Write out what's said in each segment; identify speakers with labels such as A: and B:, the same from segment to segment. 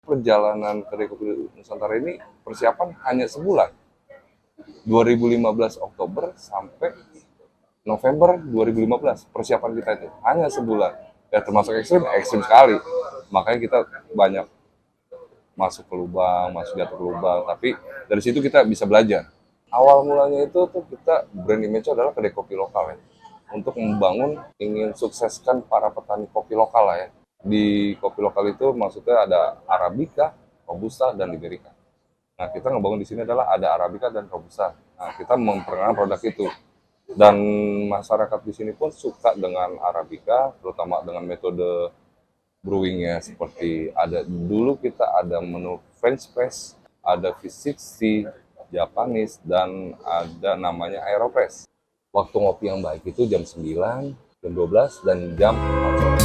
A: Perjalanan kedai kopi Nusantara ini persiapan hanya sebulan. 2015 Oktober sampai November 2015 persiapan kita itu hanya sebulan. Ya termasuk ekstrim sekali. Makanya kita banyak masuk ke lubang, masuk jatuh ke lubang. Tapi dari situ kita bisa belajar. Awal mulanya itu tuh kita brand image adalah kedai kopi lokal ya. Untuk membangun, ingin sukseskan para petani kopi lokal lah ya. Di kopi lokal itu maksudnya ada Arabica, Robusta, dan Liberica. Nah, kita ngebangun di sini adalah ada Arabica dan Robusta. Nah, kita memperkenalkan produk itu. Dan masyarakat di sini pun suka dengan Arabica, terutama dengan metode brewingnya seperti ada dulu kita ada menu French press, ada V60, Japanese, dan ada namanya Aeropress. Waktu ngopi yang baik itu jam 9, jam 12, dan jam 4 sore.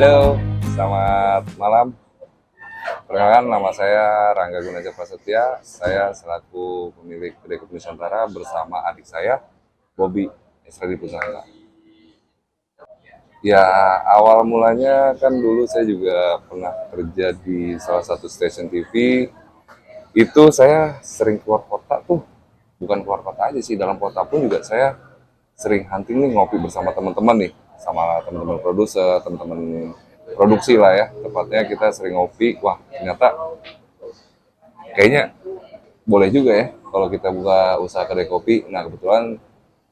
A: Halo, selamat malam. Perkenalkan, nama saya Rangga Gunaja Prasetya. Saya selaku pemilik kedai kopi Nusantara bersama adik saya, Bobby Esradi Pusaka. Ya, awal mulanya kan dulu saya juga pernah kerja di salah satu stasiun TV. Itu saya sering keluar kota tuh. Bukan keluar kota aja sih, dalam kota pun juga saya sering hunting nih, ngopi bersama teman-teman nih. Sama teman-teman produser, teman-teman produksi lah ya. Tepatnya kita sering ngopi. Wah, ternyata kayaknya boleh juga ya kalau kita buka usaha kedai kopi. Nah, kebetulan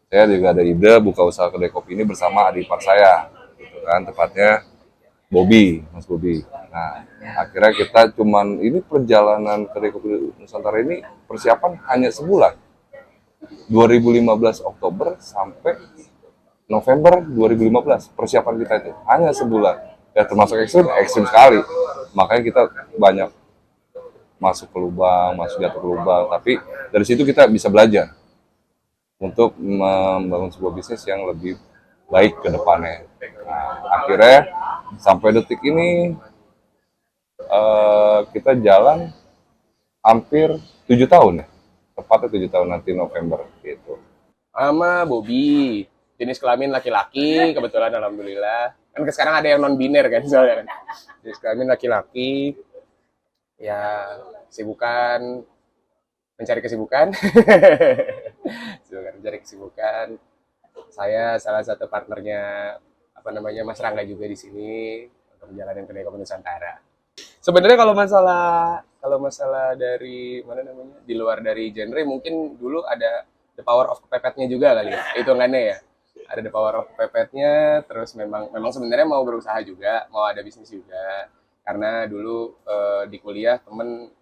A: saya juga ada ide buka usaha kedai kopi ini bersama adik ipar saya, gitu kan, tepatnya Bobby, Mas Bobby. Nah, akhirnya kita cuman ini perjalanan kedai kopi Nusantara ini persiapan hanya sebulan. 2015 Oktober sampai November 2015 persiapan kita itu hanya sebulan. Ya termasuk ekstrim sekali. Makanya kita banyak masuk ke lubang, masuk jatuh ke lubang. Tapi dari situ kita bisa belajar untuk membangun sebuah bisnis yang lebih baik ke depannya. Nah, akhirnya sampai detik ini kita jalan hampir 7 tahun ya. Tepatnya 7 tahun nanti November gitu.
B: Sama Bobby, jenis kelamin laki-laki, kebetulan alhamdulillah. Kan sekarang ada yang non biner kan soalnya kan. Jenis kelamin laki-laki, ya sibukan mencari kesibukan. Sibukan mencari kesibukan. Saya salah satu partnernya Mas Rangga juga di sini untuk menjalani kedai kopi Nusantara. Sebenarnya kalau masalah dari di luar dari genre mungkin dulu ada the power of kepepetnya juga kali ya, hitungannya ya. Ada the power of kepepetnya, terus memang sebenarnya mau berusaha juga, mau ada bisnis juga. Karena dulu di kuliah temen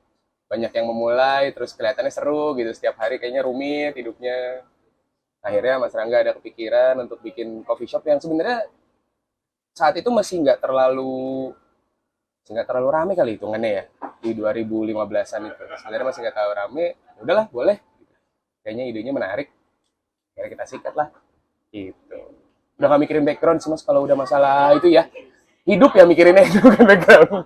B: banyak yang memulai, terus kelihatannya seru gitu, setiap hari kayaknya rumit hidupnya. Akhirnya Mas Rangga ada kepikiran untuk bikin coffee shop yang sebenarnya saat itu masih nggak terlalu rame kali hitungannya ya, di 2015-an itu sebenarnya masih nggak terlalu rame. Ya udahlah, boleh, kayaknya idenya menarik, akhirnya kita sikat lah gitu. Udah gak mikirin background sih Mas, kalau udah masalah itu ya, hidup ya mikirinnya itu bukan background.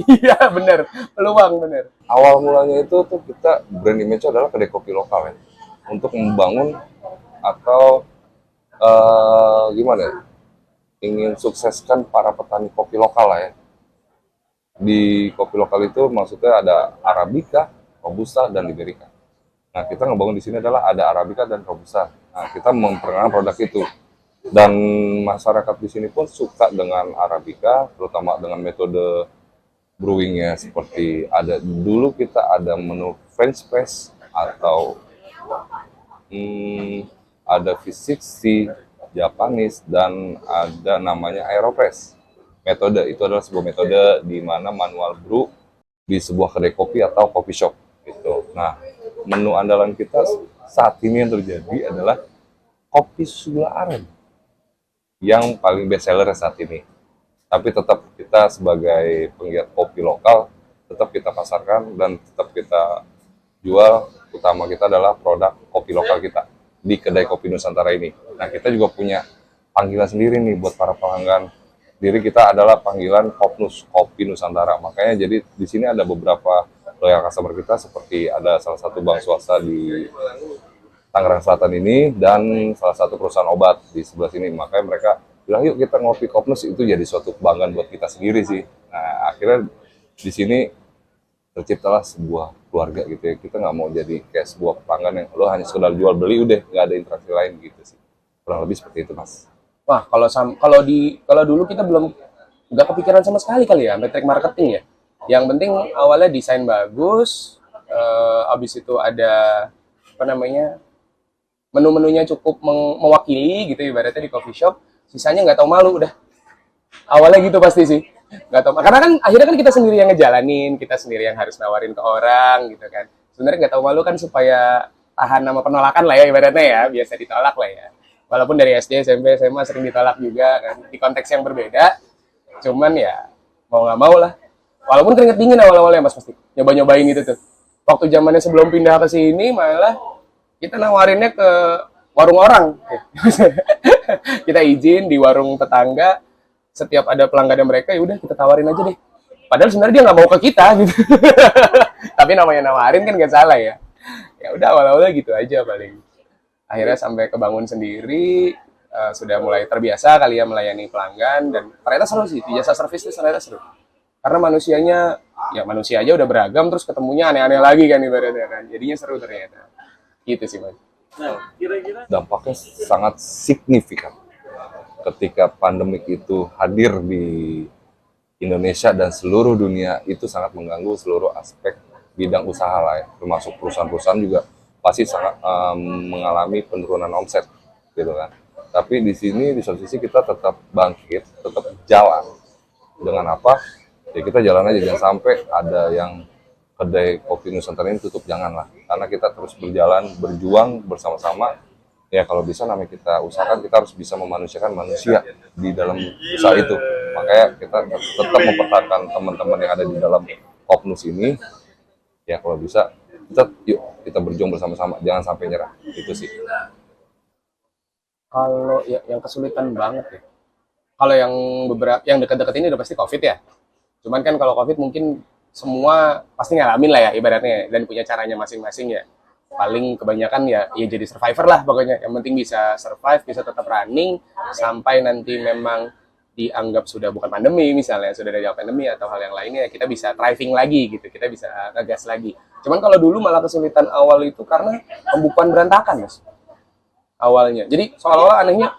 B: Iya bener, peluang bener.
A: Awal mulanya itu tuh kita brand image adalah kedai kopi lokal ya. Untuk membangun atau gimana ya, ingin sukseskan para petani kopi lokal lah ya. Di kopi lokal itu maksudnya ada Arabica, Robusta, dan Liberica. Nah, kita ngebangun di sini adalah ada Arabica dan Robusta. Nah, kita memperkenalkan produk itu. Dan masyarakat di sini pun suka dengan Arabica, terutama dengan metode brewingnya seperti ada dulu kita ada menu French press atau ada V60, Japanese, dan ada namanya Aeropress. Metode itu adalah sebuah metode di mana manual brew di sebuah kedai kopi atau coffee shop gitu. Nah, menu andalan kita saat ini yang terjadi adalah kopi susu aren yang paling best seller saat ini. Tapi tetap kita sebagai penggiat kopi lokal tetap kita pasarkan dan tetap kita jual utama kita adalah produk kopi lokal kita di kedai kopi Nusantara ini. Nah, kita juga punya panggilan sendiri nih buat para pelanggan. Diri kita adalah panggilan Kopnus, Kopi Nusantara. Makanya jadi di sini ada beberapa loyal customer kita, seperti ada salah satu bank swasta di Tangerang Selatan ini dan salah satu perusahaan obat di sebelah sini. Makanya mereka bilang, yuk kita ngopi Kopnus, itu jadi suatu kebanggaan buat kita sendiri sih. Nah, akhirnya di sini terciptalah sebuah keluarga gitu ya. Kita nggak mau jadi kayak sebuah pelanggan yang lo hanya sekedar jual beli udah, nggak ada interaksi lain gitu sih. Kurang lebih seperti itu, Mas.
B: Wah, kalau dulu kita belum nggak kepikiran sama sekali kali ya metrik marketing ya. Yang penting awalnya desain bagus, abis itu ada apa namanya menu-menunya cukup mewakili gitu ibaratnya di coffee shop. Sisanya nggak tahu malu udah. Awalnya gitu pasti sih. Nggak tahu, karena kan akhirnya kan kita sendiri yang ngejalanin, kita sendiri yang harus nawarin ke orang gitu kan. Sebenarnya nggak tahu malu kan supaya tahan sama penolakan lah ya ibaratnya ya, biasa ditolak lah ya. Walaupun dari SD, SMP, SMA sering ditolak juga kan, di konteks yang berbeda. Cuman ya mau nggak mau lah. Walaupun keringet dingin awal-awalnya Mas pasti nyoba-nyobain gitu tuh. Waktu zamannya sebelum pindah ke sini malah kita nawarinnya ke warung orang. Kita izin di warung tetangga, setiap ada pelanggan mereka ya udah kita tawarin aja deh. Padahal sebenarnya dia nggak mau ke kita gitu. Tapi namanya nawarin kan nggak salah ya. Ya udah awal-awalnya gitu aja paling. Akhirnya sampai kebangun sendiri, sudah mulai terbiasa kali ya melayani pelanggan, dan ternyata seru sih, di jasa servis itu ternyata seru. Karena manusianya, ya manusia aja udah beragam, terus ketemunya aneh-aneh lagi kan ibaratnya kan. Jadinya seru ternyata. Gitu sih Mas.
A: Dampaknya sangat signifikan ketika pandemik itu hadir di Indonesia dan seluruh dunia. Itu sangat mengganggu seluruh aspek bidang usaha lah ya, termasuk perusahaan-perusahaan juga pasti sangat mengalami penurunan omset gitu kan. Tapi di sini di satu sisi kita tetap bangkit, tetap jalan. Dengan apa? Ya kita jalan aja, jangan sampai ada yang kedai kopi Nusantara ini tutup, janganlah. Karena kita terus berjalan, berjuang bersama-sama. Ya kalau bisa namanya kita usahakan, kita harus bisa memanusiakan manusia di dalam usaha itu. Makanya kita tetap mempertahankan teman-teman yang ada di dalam Kopnus ini. Ya kalau bisa kita berjuang bersama-sama, jangan sampai nyerah. Itu sih.
B: Kalau ya, yang kesulitan banget ya. Kalau yang beberapa yang dekat-dekat ini udah pasti COVID ya. Cuman kan kalau COVID mungkin semua pasti ngalamin lah ya ibaratnya, dan punya caranya masing-masing ya. Paling kebanyakan ya jadi survivor lah pokoknya. Yang penting bisa survive, bisa tetap running sampai nanti memang dianggap sudah bukan pandemi misalnya, sudah dari pandemi atau hal yang lainnya, kita bisa thriving lagi gitu, kita bisa ngegas lagi. Cuman kalau dulu malah kesulitan awal itu karena pembukuan berantakan Mas. Awalnya. Jadi seolah-olah anehnya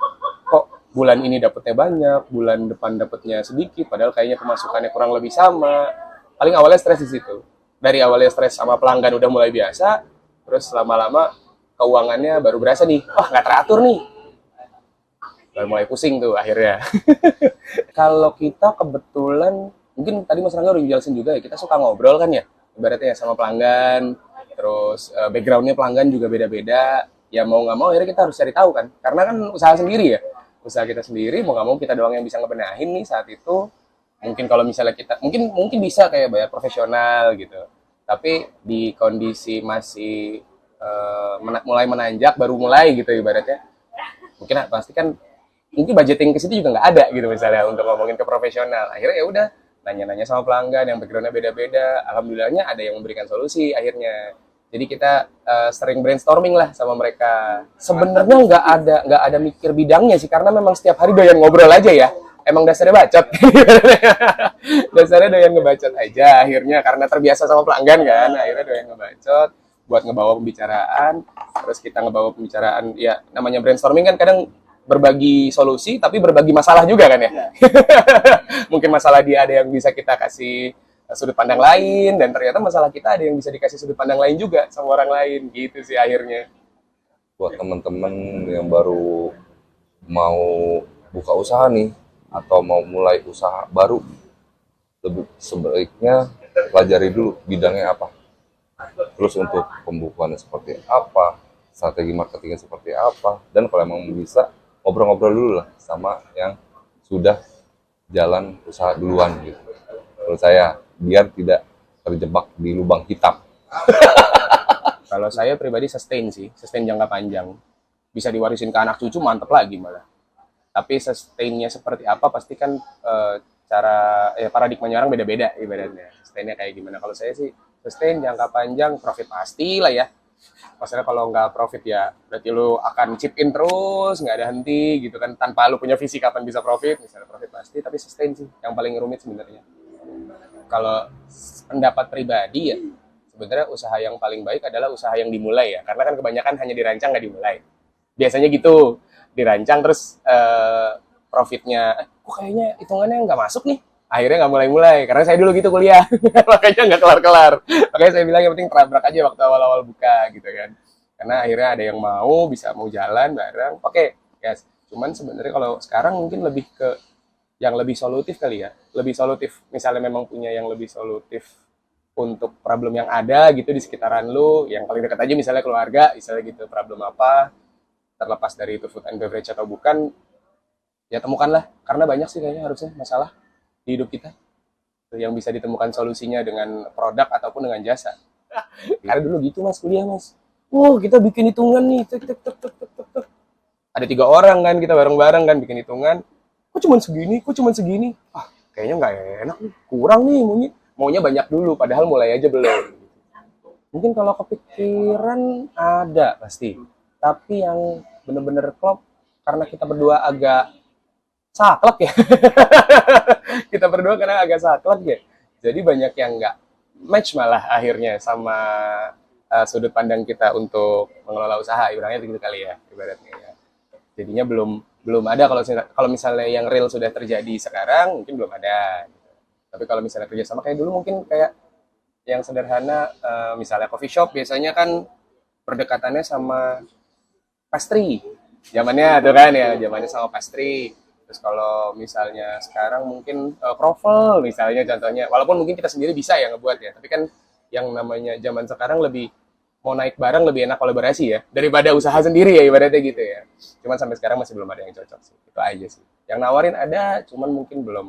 B: kok bulan ini dapatnya banyak, bulan depan dapatnya sedikit, padahal kayaknya pemasukannya kurang lebih sama. Paling awalnya stres di situ. Dari awalnya stres sama pelanggan udah mulai biasa, terus lama-lama keuangannya baru berasa nih, wah nggak teratur nih. Baru mulai pusing tuh akhirnya. Kalau kita kebetulan, mungkin tadi Mas Rangga udah jelasin juga ya, kita suka ngobrol kan ya, ibaratnya ya sama pelanggan, terus backgroundnya pelanggan juga beda-beda, ya mau nggak mau akhirnya kita harus cari tahu kan, karena kan usaha sendiri ya, usaha kita sendiri, mau nggak mau kita doang yang bisa ngebenahin nih saat itu. Mungkin kalau misalnya kita, mungkin bisa kayak bayar profesional gitu, tapi di kondisi masih mulai menanjak, baru mulai gitu ibaratnya, mungkin pasti kan mungkin budgeting ke situ juga nggak ada gitu misalnya untuk ngomongin ke profesional. Akhirnya ya udah nanya-nanya sama pelanggan yang backgroundnya beda-beda. Alhamdulillahnya ada yang memberikan solusi akhirnya. Jadi kita sering brainstorming lah sama mereka. Sebenarnya nggak ada mikir bidangnya sih, karena memang setiap hari doyan ngobrol aja ya. Emang dasarnya bacot. Dasarnya doyan ngebacot aja akhirnya, karena terbiasa sama pelanggan kan. Akhirnya doyan ngebacot buat ngebawa pembicaraan. Terus kita ngebawa pembicaraan, ya namanya brainstorming kan kadang berbagi solusi tapi berbagi masalah juga kan ya. Mungkin masalah dia ada yang bisa kita kasih sudut pandang lain, dan ternyata masalah kita ada yang bisa dikasih sudut pandang lain juga sama orang lain gitu sih akhirnya.
A: Buat teman-teman yang baru mau buka usaha nih atau mau mulai usaha baru, lebih sebaiknya pelajari dulu bidangnya apa, terus untuk pembukuannya seperti apa, strategi marketingnya seperti apa, dan kalau emang bisa ngobrol-ngobrol dulu lah sama yang sudah jalan usaha duluan gitu. Menurut saya, biar tidak terjebak di lubang hitam.
B: Kalau saya pribadi sustain sih, sustain jangka panjang. Bisa diwarisin ke anak cucu mantep lagi malah. Tapi sustainnya seperti apa pasti kan cara paradigmanya orang beda-beda ibaratnya. Sustainnya kayak gimana? Kalau saya sih sustain jangka panjang, profit pasti lah ya. Maksudnya kalau nggak profit ya berarti lu akan chip in terus, nggak ada henti gitu kan. Tanpa lu punya visi kapan bisa profit, misalnya profit pasti, tapi sustain sih yang paling rumit sebenarnya. Kalau pendapat pribadi ya, sebenarnya usaha yang paling baik adalah usaha yang dimulai ya. Karena kan kebanyakan hanya dirancang nggak dimulai. Biasanya gitu, dirancang terus profitnya, kok kayaknya hitungannya nggak masuk nih. Akhirnya nggak mulai-mulai, karena saya dulu gitu kuliah. Makanya nggak kelar-kelar. Makanya saya bilang yang penting terabrak aja waktu awal-awal buka gitu kan. Karena akhirnya ada yang mau jalan bareng, oke, yes. Cuman sebenarnya kalau sekarang mungkin lebih ke yang lebih solutif kali ya. Lebih solutif, misalnya memang punya yang lebih solutif untuk problem yang ada gitu di sekitaran lu, yang paling dekat aja misalnya keluarga, misalnya gitu, problem apa, terlepas dari itu food and beverage atau bukan, ya temukanlah. Karena banyak sih kayaknya harusnya masalah di hidup kita yang bisa ditemukan solusinya dengan produk ataupun dengan jasa. Karena dulu gitu mas kuliah mas. Kita bikin hitungan nih. Ada 3 orang kan kita bareng-bareng kan bikin hitungan. Kok cuma segini? Kok cuma segini? Kayaknya nggak enak nih. Kurang nih maunya banyak dulu. Padahal mulai aja belum. Mungkin kalau kepikiran ada pasti. Tapi yang bener-bener klop karena kita berdua agak saklek ya. Kita berdua karena agak saklek ya. Jadi banyak yang nggak match malah akhirnya sama sudut pandang kita untuk mengelola usaha. Ibaratnya gitu kali ya, ibaratnya ya. Jadinya belum ada kalau misalnya yang real sudah terjadi sekarang mungkin belum ada. Tapi kalau misalnya kerja sama kayak dulu mungkin kayak yang sederhana misalnya coffee shop biasanya kan berdekatannya sama pastry. Zamannya tuh kan ya, zamannya sama pastry. Terus kalau misalnya sekarang mungkin kroffel misalnya contohnya, walaupun mungkin kita sendiri bisa ya ngebuat ya, tapi kan yang namanya zaman sekarang lebih mau naik bareng lebih enak kolaborasi ya daripada usaha sendiri ya ibaratnya gitu ya. Cuman sampai sekarang masih belum ada yang cocok sih. Itu aja sih. Yang nawarin ada, cuman mungkin belum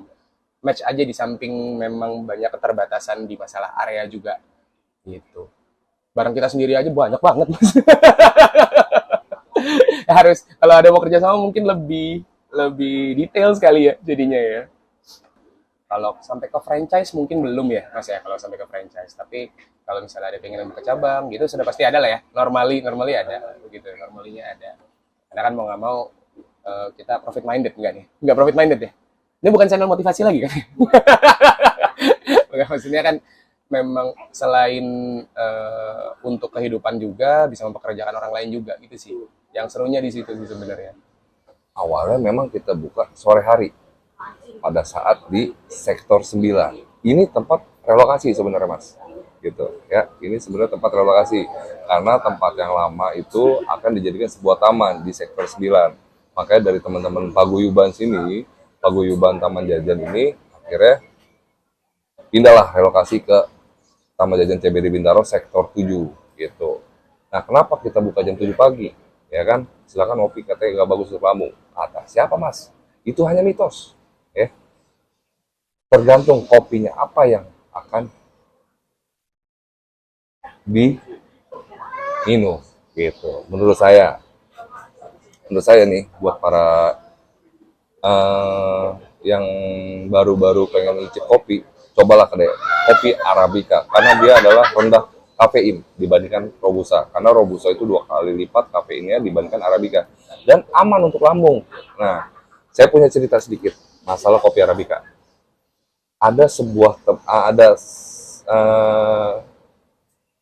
B: match aja di samping memang banyak keterbatasan di masalah area juga gitu. Barang kita sendiri aja banyak banget mas. Harus kalau ada mau kerja sama mungkin lebih detail sekali ya jadinya ya. Kalau sampai ke franchise mungkin belum ya mas ya kalau sampai ke franchise. Tapi kalau misalnya ada pengen buka cabang gitu sudah pasti ada lah ya. Normally ada begitu. Normalinya ada. Karena kan mau nggak mau kita profit minded enggak nih? Enggak profit minded ya. Ini bukan channel motivasi lagi kan? Bukan, maksudnya kan memang selain untuk kehidupan juga bisa mempekerjakan orang lain juga gitu sih. Yang serunya di situ sih sebenarnya.
A: Awalnya memang kita buka sore hari pada saat di sektor 9. Ini tempat relokasi sebenarnya mas, gitu ya. Ini sebenarnya tempat relokasi karena tempat yang lama itu akan dijadikan sebuah taman di sektor 9. Makanya dari teman-teman paguyuban sini, paguyuban Taman Jajan ini akhirnya pindahlah relokasi ke Taman Jajan CBD Bintaro sektor 7 gitu. Nah, kenapa kita buka jam 7 pagi? Ya kan, silakan ngopi katanya nggak bagus untuk lambung. Kata siapa mas? Itu hanya mitos. Ya, tergantung kopinya apa yang akan diminum gitu. Menurut saya nih buat para yang baru-baru pengen icip kopi, cobalah kedai kopi Arabica karena dia adalah rendah kafein dibandingkan Robusta. Karena Robusta itu 2 kali lipat kafeinnya dibandingkan Arabica dan aman untuk lambung. Nah, saya punya cerita sedikit masalah kopi Arabica. Ada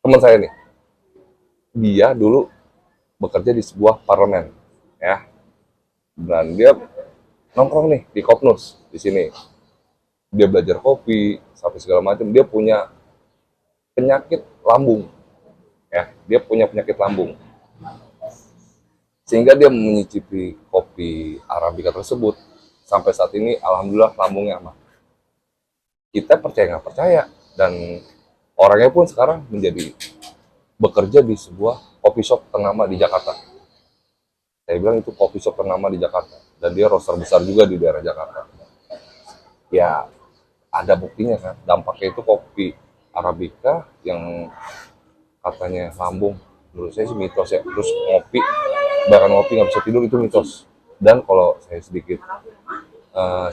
A: teman saya nih, dia dulu bekerja di sebuah parlemen, ya, dan dia nongkrong nih di Kopnus di sini. Dia belajar kopi sampai segala macam. Dia punya penyakit lambung, ya, dia punya penyakit lambung, sehingga dia menyicipi kopi Arabica tersebut. Sampai saat ini, alhamdulillah lambungnya aman. Kita percaya nggak percaya, dan orangnya pun sekarang bekerja di sebuah coffee shop ternama di Jakarta. Saya bilang itu coffee shop ternama di Jakarta, dan dia roaster besar juga di daerah Jakarta. Ya, ada buktinya kan, dampaknya itu kopi Arabica yang katanya lambung menurut saya sih mitos ya. Terus ngopi, bahkan ngopi nggak bisa tidur itu mitos. Dan kalau saya sedikit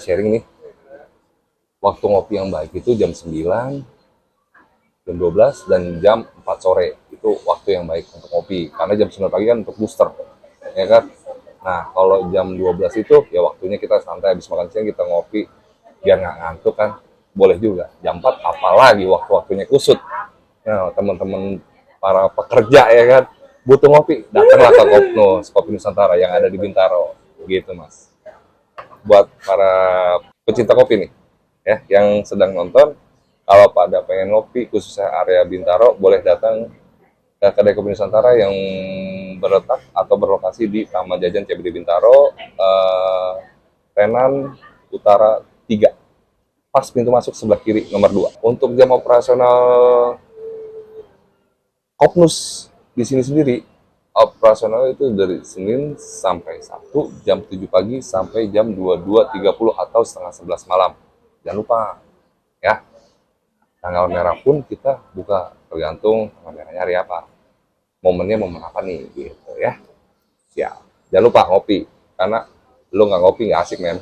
A: sharing nih, waktu ngopi yang baik itu jam 9, jam 12, dan jam 4 sore. Itu waktu yang baik untuk ngopi. Karena jam 9 pagi kan untuk booster, ya kan? Nah, kalau jam 12 itu ya waktunya kita santai, habis makan siang kita ngopi biar nggak ngantuk kan. Boleh juga. Jam 4 apalagi waktu-waktunya kusut. Nah, teman-teman para pekerja ya kan butuh ngopi, datanglah ke Kopnos, Kopi Nusantara yang ada di Bintaro, gitu Mas. Buat para pecinta kopi nih, ya, yang sedang nonton, kalau pada pengen ngopi, khususnya area Bintaro, boleh datang ke kedai Kopi Nusantara yang berletak atau berlokasi di Taman Jajan CBD Bintaro, Tenan Utara 3, pas pintu masuk sebelah kiri nomor 2. Untuk jam operasional Kopnus di sini sendiri, operasional itu dari Senin sampai Sabtu jam 7 pagi sampai jam 22.30 atau setengah 11 malam. Jangan lupa ya, tanggal merah pun kita buka, tergantung tanggal merahnya hari apa. Momennya momen apa nih gitu ya. Siap. Jangan lupa ngopi, karena lu nggak ngopi nggak asik men.